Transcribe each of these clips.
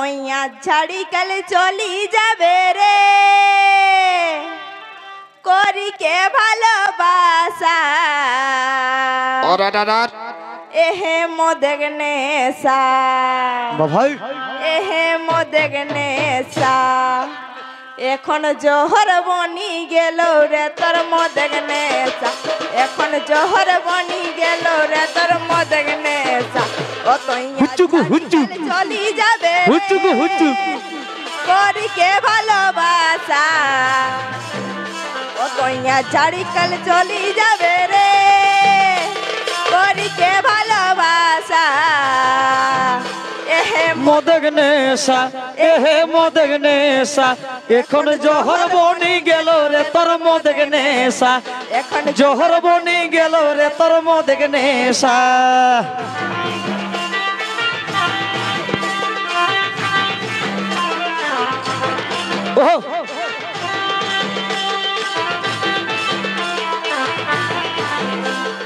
তইয়া ছাড়ি কাল চলি যাবে রে করি কে ভালোবাসা এহে মোদেগনে সা ভাই এহে মোদেগনে সা এখন জোহর বনি গেল রে তোর মোদেগনে সা এখন জোহর বনি গেল রে তোর মোদেগনে সা ও তইয়া চলি যাবে করি কে ভালোবাসা ও তইয়া ছাড়ি কাল চলি যাবে রে করি কে ভালোবাসা এহে মোদেগনেসা এহে মোদেগনেসা এখন জহর বনি গেল রে তোর মোদেগনেসা এখন জহর বনি গেল রে তোর মোদেগনেসা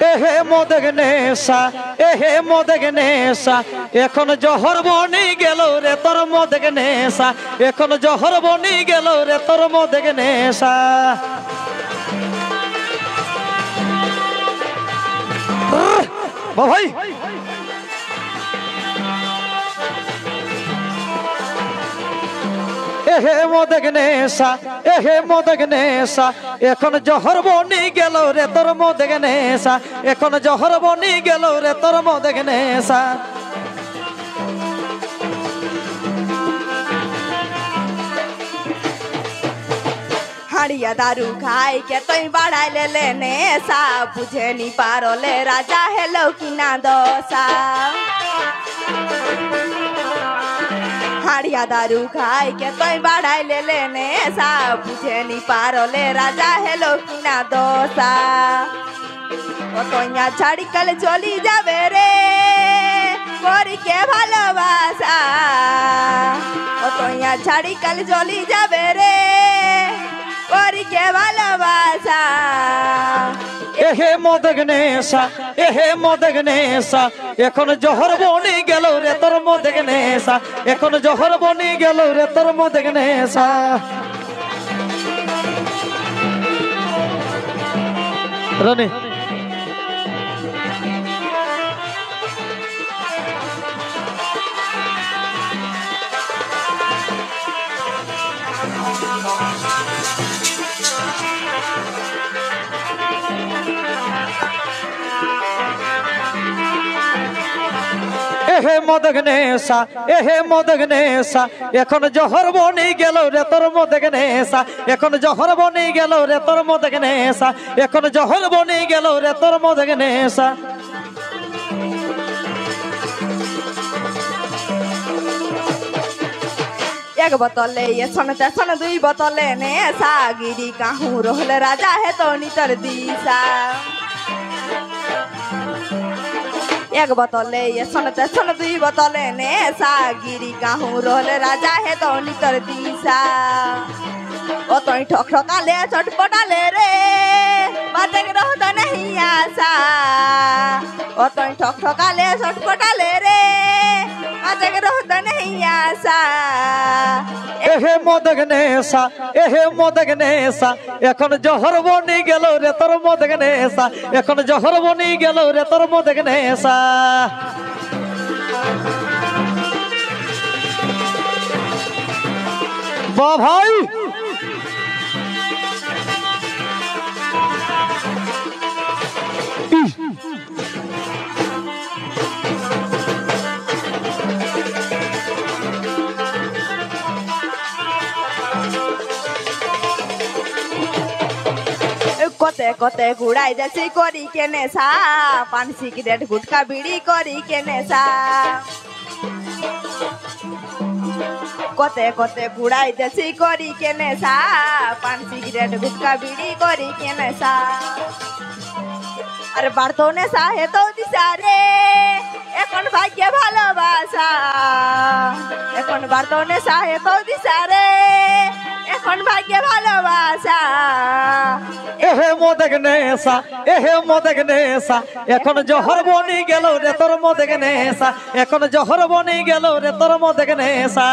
এহে মোদেগনেসা এহে মোদেগনেসা এখন জহর বনি গেল রে তোর মোদেগনেসা এখন জহর বনি গেল রে তোর মোদেগনেসা ভাই এহে মোদেগনেসা এহে মোদেগনেসা এখন জহর বনি গেল রে তোর মোদেগনেসা এখন জহর বনি গেল রে তোর মোদেগনেসা হাড়িয়া দারু খাই কে তুই বাড়াই লে নেশা বুঝে নি পারলে রাজা হেলো কিনা দশা হাড়িয়া দারু খাই কে তুই বাড়াই লে নেশা বুঝে নি পারলে রাজা হেলো কিনা দশা ও তইয়া ছাড়ি কাল চলি যাবে রে করি কে ভালোবাসা ও তইয়া ছাড়ি কাল চলি যাবে রে করি কে ভালোবাসা এহে মোদেগনেসা এহে মোদেগনেসা এখন জহর বনি গেল রে তোর মোদেগনেসা এখন জহর বনি গেল রে তোর মোদেগনেসা রানী এহে মোদেগনেসা এহে মোদেগনেসা এখন জহর বনি গেল রে তোর মোদেগনেসা এখন জহর বনি গেল রে তোর মোদেগনেসা এখন জহর বনি গেল রে তোর মোদেগনেসা এক বোতলে এসন তেসন দুই বোতলে নেশা গিরি কাহু রহলে রাজা হে তো নিতর দিশা এক বোতলে এসন তেসন দুই বোতলে নেশা গিরি কাহু রহলে রাজা হে তো নিতর দিশা ও তুই ঠক ঠকালে চটপটালে রে বাতে রহত नहीं आशा ও তুই ঠক ঠকালে চটপটালে রে বাতে রহত नहीं आशा এহে মোদেগনেসা এহে মোদেগনেসা এখন জহর বনি গেল রে তোর মোদেগনেসা এখন জহর বনি গেল রে তোর মোদেগনেসা বাহ ভাই কতে কতে ঘুরাই যাচ্ছি করি কেনে সা পান সিগারেট গুটকা বিড়ি করি কেনে সা কতে কতে ঘুরাই যাচ্ছি করি কেনে সা পান সিগারেট গুটকা বিড়ি করি কেনে সা আরে বাড়তো নেশা হে তো দিশা রে এখন ভাগ্যে ভালোবাসা এখন বাড়তো নেশা হে তো দিশা রে এখন ভাগ্যে ভালোবাসা এহে মদেগ নেশা এহে মদেগ নেশা এখন জহর বনি গেল রে তোর মদেগ নেশা এখন জহর বনি গেল রে তোর মদেগ নেশা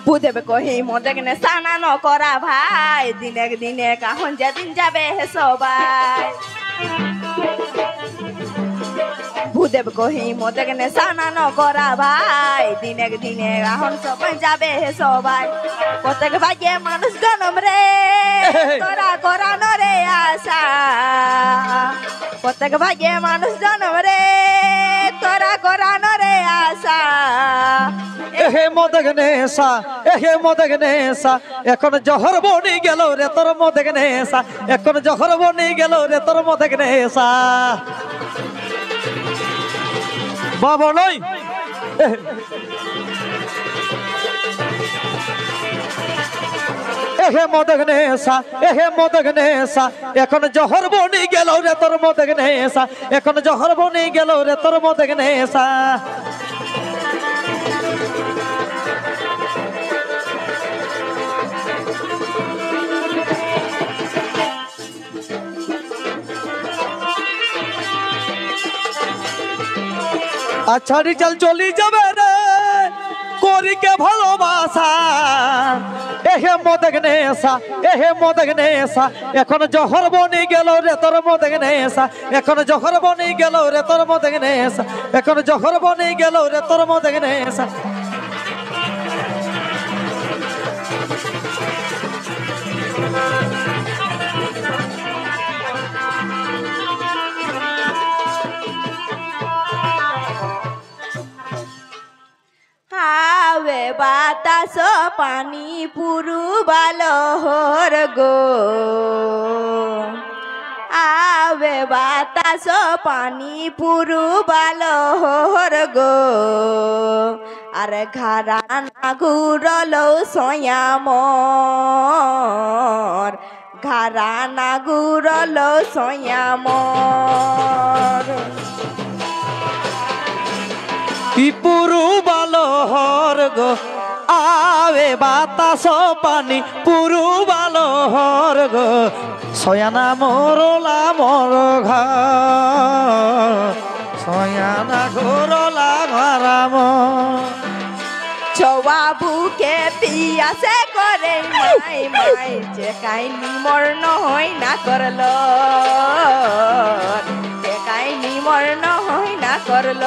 বুঝবে কহি মদেগ নেশা না নকরা ভাই দিনে দিনে কাহন যেদিন যাবে হে সবাই ভূদেব কহি মদেগ নেশা না নকরা ভাই দিনে দিনে কাহন সবাই যাবে হে সবাই প্রত্যেক ভাগ্যে মানুষ জনম রে তোরা করানো রে আশা প্রত্যেক ভাগ্যে মানুষ জনম রে তোরা করানো রে আশা এহে মদেগ নেশা এহে মদেগ নেশা এখন জহর বনি গেল রে তোর মদেগ নেশা এখন জহর বনি গেল রে তোর মদেগ নেশা বাবা নই এহে মদেগ নেশা এহে মদেগ নেশা এখন জহর বনি গেল রে তোর মদেগ নেশা এখন জহর বনি গেল রে তোর মদেগ নেশা আচ্ছা চল চলি যাবে রে করিকে ভালোবাসা এহে মদেগ নেশা এহে মদেগ নেশা এখন জহর বনি গেল রে তোর মদেগ নেশা এখন জহর বনি গেল রে তোর মদেগ নেশা এখন জহর বনি গেল রে তোর মদেগ নেশা হাওয়ে বাতাস পানি পুরু বালহর গো আবে বাতাস পানি পুরু বালহর গো আর ঘারানা ঘুরল সয়ামর ঘারানা ঘুরল সয়ামর কি পুরু বালহর গো আবে বাতাস পানি পুরু বালহর গো সয়ানা মরলা মর ঘর সয়ানা ঘোরলা ঘরাম ছোয়া বুকে পিয়াসে করে মাই মাই যে কাইনি মর্ণ হয় না করল যে কাইনি মর্ণ হয় না করল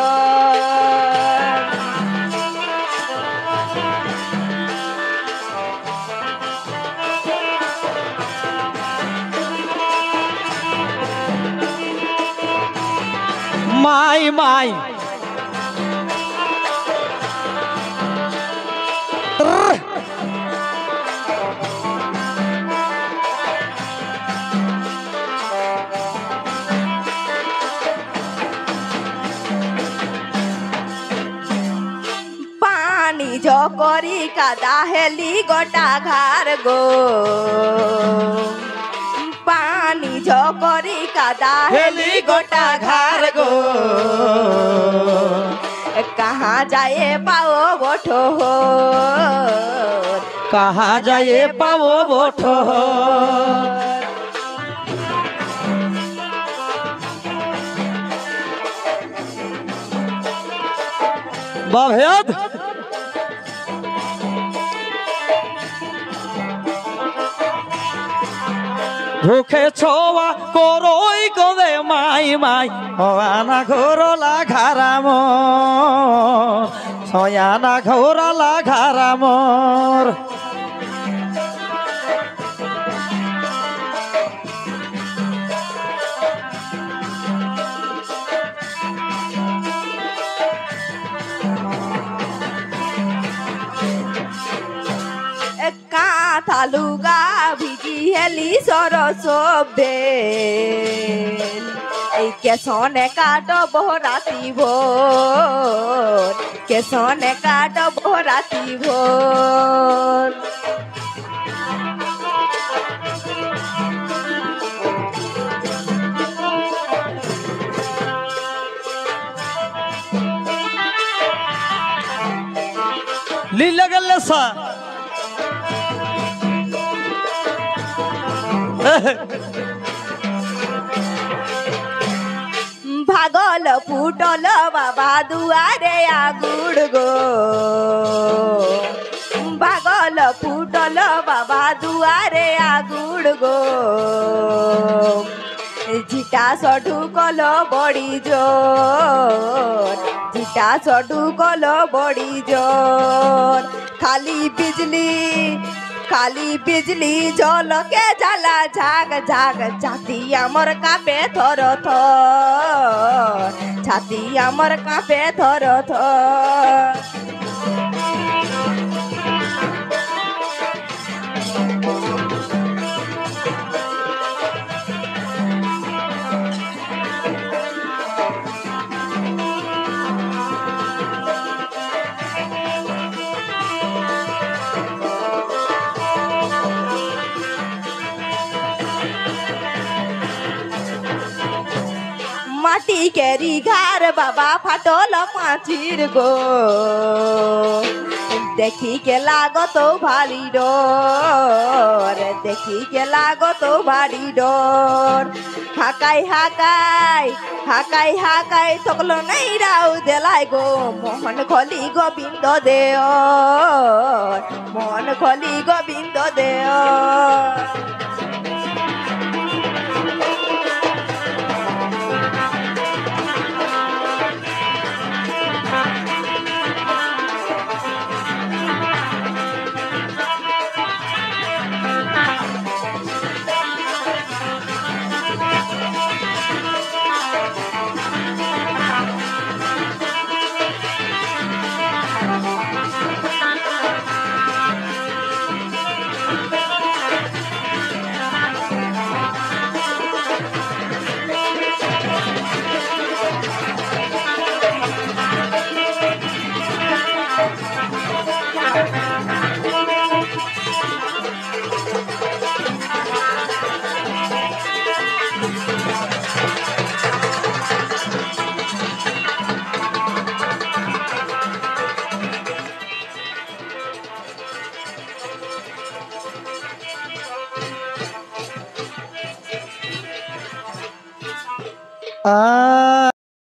মাই মাই পানি ঝকরি কাদা হেলি গোটা ঘার গো পানি ঝকরি কাদা হেলি গোটা ঘার গো कहाँ जाए पाओ बोठो हो कहाँ जाए पाओ बोठो बाभेद ভুখে ছোয়া করই গদে মাই মাই হওয়ানা ঘোরলা ঘারাম ছয়ানা ঘোরলা ঘারামর थालुगा भिजी हेली सरस बेल এই কেশনে কাটব রাতি ভোর, কেশনে কাটব রাতি ভোর। লীলা গেলে সা ভাগল ফুটল বাবা দুয়ারে আগুড় গো, ভাগল ফুটল বাবা দুয়ারে আগুড় গো। ঝিটা সঢু কল বড়ি জোর, ঝিটা সঢু কল বড়ি জোর। খালি বিজলি খালি বিজলি ঝলকে জ্বালা ঝাগ ঝাগ, ছাতি আমার কাঁপে থর থর, ছাতি আমার কাঁপে থর থর। মাটি কেরি ঘর বাবা ফাটল পাঁচির গো, দেখি কে লাগত ভারী ডর, দেখি কে লাগত ভারী ডর। হাকাই হাকাই হাকাই হাকাই থকল নাই রাউ দেলাই গো, মোহন খলি গোবিন্দ দেও, মোহন খলি গোবিন্দ দেও। আ